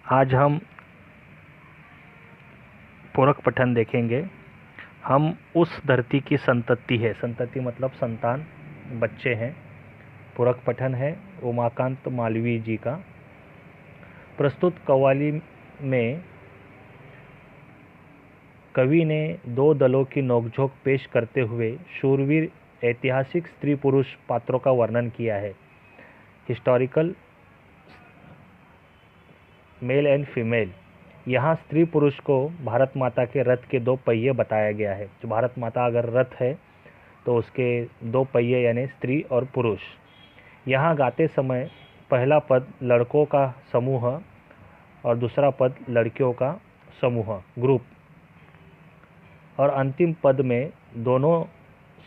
आज हम पूरक पठन देखेंगे। हम उस धरती की संतति है, संतति मतलब संतान, बच्चे हैं। पूरक पठन है उमाकांत मालवीय जी का। प्रस्तुत कव्वाली में कवि ने दो दलों की नोकझोंक पेश करते हुए शूरवीर ऐतिहासिक स्त्री पुरुष पात्रों का वर्णन किया है। Historical male and female. यहाँ स्त्री पुरुष को भारत माता के रथ के दो पहिए बताया गया है। जो भारत माता अगर रथ है तो उसके दो पहिए यानी स्त्री और पुरुष। यहाँ गाते समय पहला पद लड़कों का समूह और दूसरा पद लड़कियों का समूह ग्रुप, और अंतिम पद में दोनों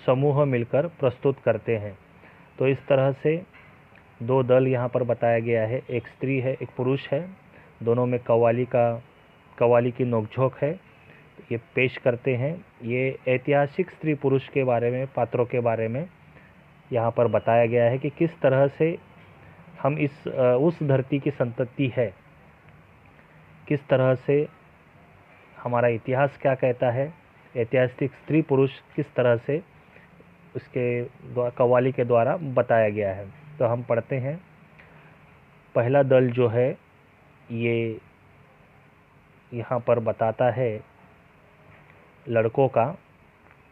समूह मिलकर प्रस्तुत करते हैं। तो इस तरह से दो दल यहाँ पर बताया गया है, एक स्त्री है एक पुरुष है। दोनों में कव्वाली की नोकझोंक है, ये पेश करते हैं। ये ऐतिहासिक स्त्री पुरुष के बारे में, पात्रों के बारे में यहाँ पर बताया गया है कि किस तरह से हम उस धरती की संतति है, किस तरह से हमारा इतिहास क्या कहता है, ऐतिहासिक स्त्री पुरुष किस तरह से उसके कव्वाली के द्वारा बताया गया है। तो हम पढ़ते हैं। पहला दल जो है ये यहाँ पर बताता है लड़कों का।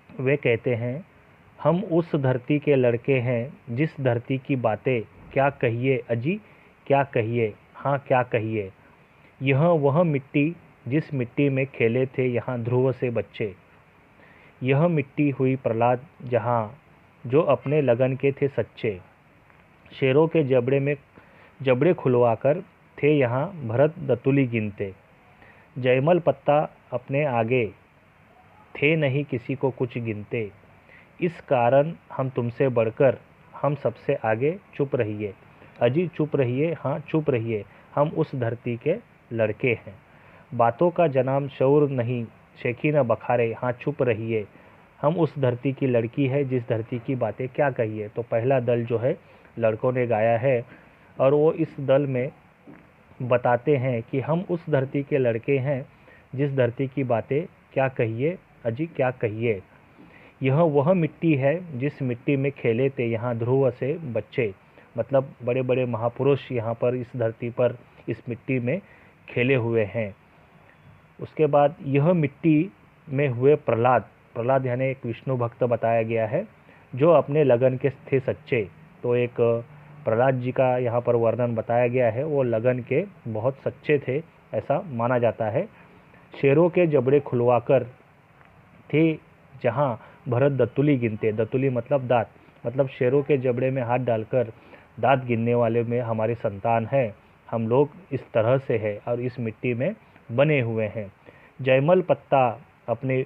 वे कहते हैं, हम उस धरती के लड़के हैं जिस धरती की बातें क्या कहिए अजी क्या कहिए, हाँ क्या कहिए। यह वह मिट्टी जिस मिट्टी में खेले थे यहाँ ध्रुव से बच्चे। यह मिट्टी हुई प्रहलाद जहाँ जो अपने लगन के थे सच्चे। शेरों के जबड़े खुलवाकर थे यहाँ भरत दतुली गिनते। जयमल पत्ता अपने आगे थे नहीं किसी को कुछ गिनते। इस कारण हम तुमसे बढ़कर हम सबसे आगे चुप रहिए अजी चुप रहिए, हाँ चुप रहिए, हम उस धरती के लड़के हैं। बातों का जनाम शौर नहीं शेखी न बखारे, हाँ चुप रहिए, हम उस धरती की लड़की है जिस धरती की बातें क्या कहिए। तो पहला दल जो है लड़कों ने गाया है और वो इस दल में बताते हैं कि हम उस धरती के लड़के हैं जिस धरती की बातें क्या कहिए अजी क्या कहिए। यह वह मिट्टी है जिस मिट्टी में खेले थे यहाँ ध्रुव से बच्चे। मतलब बड़े बड़े महापुरुष यहाँ पर इस धरती पर इस मिट्टी में खेले हुए हैं। उसके बाद यह मिट्टी में हुए प्रहलाद, प्रहलाद यानी एक विष्णु भक्त बताया गया है जो अपने लगन के थे सच्चे। तो एक प्रहलाद जी का यहाँ पर वर्णन बताया गया है, वो लगन के बहुत सच्चे थे ऐसा माना जाता है। शेरों के जबड़े खुलवाकर थे जहाँ भरत दतुली गिनते। दतुली मतलब दांत, मतलब शेरों के जबड़े में हाथ डालकर दांत गिनने वाले में हमारी संतान है। हम लोग इस तरह से है और इस मिट्टी में बने हुए हैं। जयमल पत्ता अपने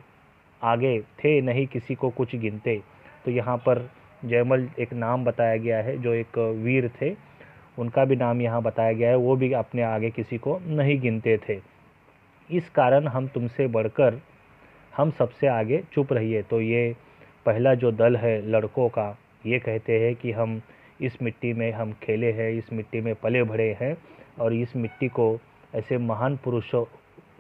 आगे थे नहीं किसी को कुछ गिनते। तो यहाँ पर जयमल एक नाम बताया गया है, जो एक वीर थे उनका भी नाम यहाँ बताया गया है, वो भी अपने आगे किसी को नहीं गिनते थे। इस कारण हम तुमसे बढ़कर हम सबसे आगे चुप रहिए। तो ये पहला जो दल है लड़कों का, ये कहते हैं कि हम इस मिट्टी में हम खेले हैं, इस मिट्टी में पले बढ़े हैं और इस मिट्टी को ऐसे महान पुरुषों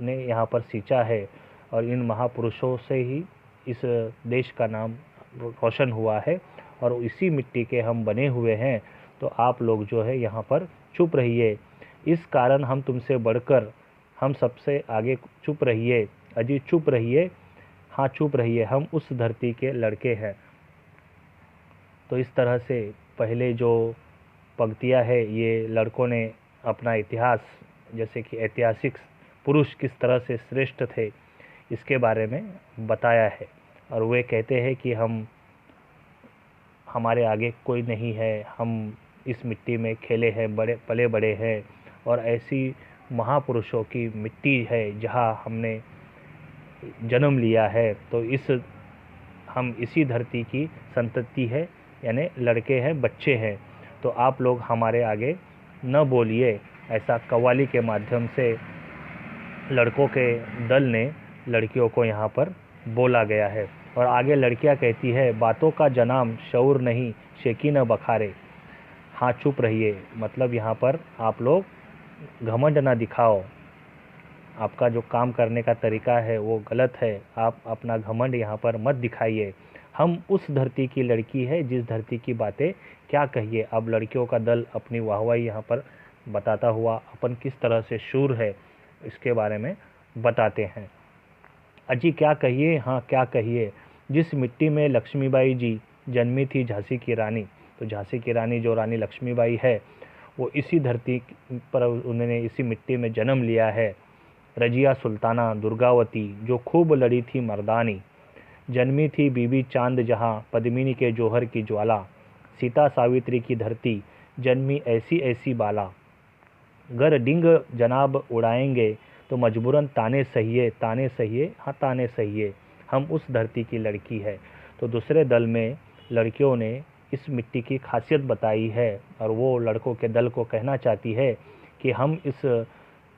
ने यहाँ पर सींचा है और इन महापुरुषों से ही इस देश का नाम रोशन हुआ है और इसी मिट्टी के हम बने हुए हैं। तो आप लोग जो है यहाँ पर चुप रहिए। इस कारण हम तुमसे बढ़कर हम सबसे आगे चुप रहिए अजी चुप रहिए, हाँ चुप रहिए, हम उस धरती के लड़के हैं। तो इस तरह से पहले जो पंक्तियाँ है ये लड़कों ने अपना इतिहास, जैसे कि ऐतिहासिक पुरुष किस तरह से श्रेष्ठ थे इसके बारे में बताया है। और वे कहते हैं कि हमारे आगे कोई नहीं है, हम इस मिट्टी में खेले हैं, बड़े पले बड़े हैं और ऐसी महापुरुषों की मिट्टी है जहाँ हमने जन्म लिया है। तो हम इसी धरती की संतति है यानी लड़के हैं, बच्चे हैं। तो आप लोग हमारे आगे न बोलिए, ऐसा कव्वाली के माध्यम से लड़कों के दल ने लड़कियों को यहाँ पर बोला गया है। और आगे लड़कियाँ कहती है, बातों का जनाम शौर नहीं शेखी न बखारे, हाँ चुप रहिए। मतलब यहाँ पर आप लोग घमंड ना दिखाओ, आपका जो काम करने का तरीका है वो गलत है, आप अपना घमंड यहाँ पर मत दिखाइए। हम उस धरती की लड़की है जिस धरती की बातें क्या कहिए। अब लड़कियों का दल अपनी वाहवाही यहाँ पर बताता हुआ अपन किस तरह से शूर है इसके बारे में बताते हैं। अजी क्या कहिए, हाँ क्या कहिए, जिस मिट्टी में लक्ष्मीबाई जी जन्मी थी झांसी की रानी। तो झांसी की रानी जो रानी लक्ष्मीबाई है वो इसी धरती पर उन्होंने इसी मिट्टी में जन्म लिया है। रजिया सुल्ताना दुर्गावती जो खूब लड़ी थी मर्दानी, जन्मी थी बीबी चांद जहाँ पद्मिनी के जौहर की ज्वाला। सीता सावित्री की धरती जन्मी ऐसी ऐसी बाला, गर डिंग जनाब उड़ाएंगे तो मजबूरन ताने सहिए, ताने सहिए, हाँ ताने सहिए, हम उस धरती की लड़की है। तो दूसरे दल में लड़कियों ने इस मिट्टी की खासियत बताई है और वो लड़कों के दल को कहना चाहती है कि हम इस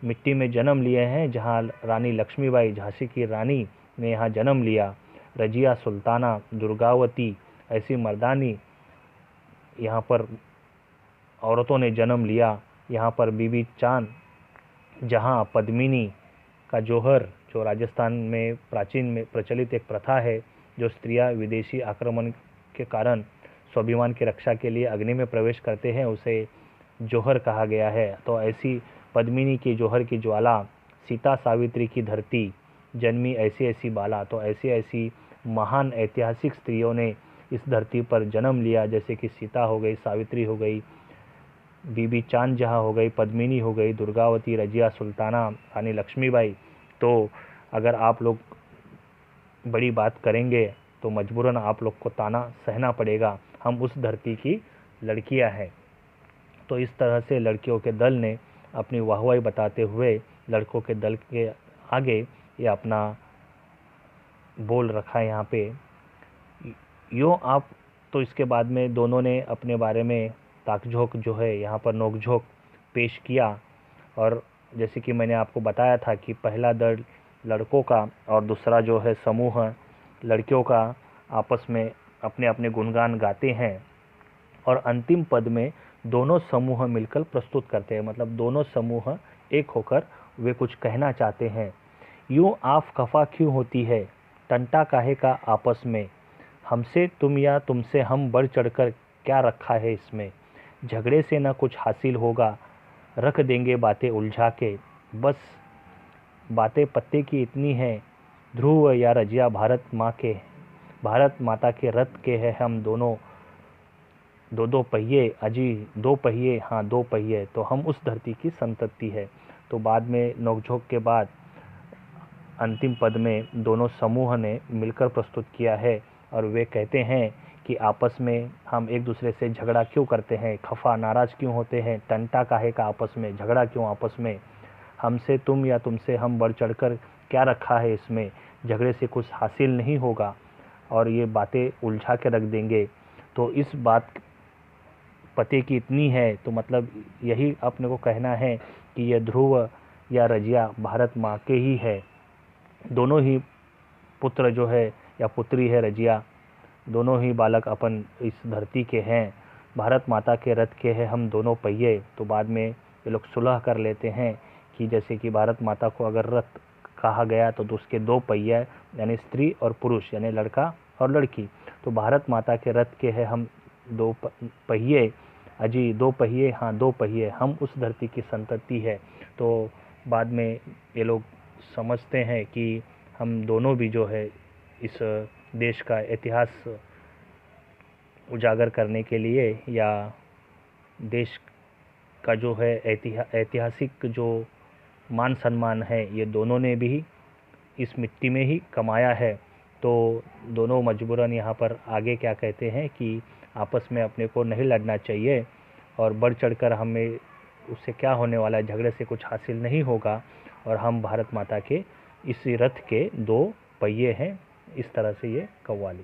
मिट्टी में जन्म लिए हैं जहाँ रानी लक्ष्मीबाई झांसी की रानी ने यहाँ जन्म लिया। रजिया सुल्ताना दुर्गावती ऐसी मर्दानी यहाँ पर औरतों ने जन्म लिया। यहाँ पर बीबी चांद जहाँ पद्मिनी का जौहर, जो राजस्थान में प्राचीन में प्रचलित एक प्रथा है, जो स्त्रियां विदेशी आक्रमण के कारण स्वाभिमान की रक्षा के लिए अग्नि में प्रवेश करते हैं, उसे जौहर कहा गया है। तो ऐसी पद्मिनी की जौहर की ज्वाला, सीता सावित्री की धरती जन्मी ऐसी ऐसी बाला। तो ऐसी ऐसी महान ऐतिहासिक स्त्रियों ने इस धरती पर जन्म लिया, जैसे कि सीता हो गई, सावित्री हो गई, बीबी चांद जहाँ हो गई, पद्मिनी हो गई, दुर्गावती, रजिया सुल्ताना, रानी लक्ष्मीबाई। तो अगर आप लोग बड़ी बात करेंगे तो मजबूरन आप लोग को ताना सहना पड़ेगा, हम उस धरती की लड़कियां हैं। तो इस तरह से लड़कियों के दल ने अपनी वाहवाही बताते हुए लड़कों के दल के आगे ये अपना बोल रखा है यहाँ पे। यूँ आप तो इसके बाद में दोनों ने अपने बारे में ताकझोंक जो है यहाँ पर नोकझोंक पेश किया। और जैसे कि मैंने आपको बताया था कि पहला दल लड़कों का और दूसरा जो है समूह लड़कियों का आपस में अपने अपने गुणगान गाते हैं और अंतिम पद में दोनों समूह मिलकर प्रस्तुत करते हैं, मतलब दोनों समूह एक होकर वे कुछ कहना चाहते हैं। यूँ आप खफा क्यों होती है, टंटा काहे का आपस में, हमसे तुम या तुमसे हम बढ़ चढ़कर क्या रखा है इसमें, झगड़े से न कुछ हासिल होगा, रख देंगे बातें उलझा के, बस बातें पत्ते की इतनी हैं, ध्रुव या रजिया भारत माँ के, भारत माता के रथ के हैं हम दोनों, दो दो पहिए, अजी दो पहिए, हाँ दो पहिए, तो हम उस धरती की संतति है। तो बाद में नोकझोंक के बाद अंतिम पद में दोनों समूह ने मिलकर प्रस्तुत किया है और वे कहते हैं कि आपस में हम एक दूसरे से झगड़ा क्यों करते हैं, खफा नाराज़ क्यों होते हैं, टंटा काहे का आपस में, झगड़ा क्यों आपस में, हमसे तुम या तुमसे हम बढ़ चढ़कर क्या रखा है इसमें, झगड़े से कुछ हासिल नहीं होगा और ये बातें उलझा के रख देंगे। तो इस बात पते की इतनी है, तो मतलब यही अपने को कहना है कि यह ध्रुव या रजिया भारत माँ के ही है। दोनों ही पुत्र जो है या पुत्री है रजिया, दोनों ही बालक अपन इस धरती के हैं, भारत माता के रथ के हैं हम दोनों पहिए। तो बाद में ये लोग सुलह कर लेते हैं कि जैसे कि भारत माता को अगर रथ कहा गया तो उसके दो पहिए यानी स्त्री और पुरुष यानी लड़का और लड़की, तो भारत माता के रथ के हैं हम दो पहिए, अजी दो पहिए, हाँ दो पहिए, हम उस धरती की संतति है। तो बाद में ये लोग समझते हैं कि हम दोनों भी जो है इस देश का इतिहास उजागर करने के लिए या देश का जो है ऐतिहासिक जो मान सम्मान है ये दोनों ने भी इस मिट्टी में ही कमाया है। तो दोनों मजबूरन यहाँ पर आगे क्या कहते हैं कि आपस में अपने को नहीं लड़ना चाहिए और बढ़ चढ़कर हमें उससे क्या होने वाला है, झगड़े से कुछ हासिल नहीं होगा और हम भारत माता के इसी रथ के दो पहिए हैं। इस तरह से ये कव्वाली।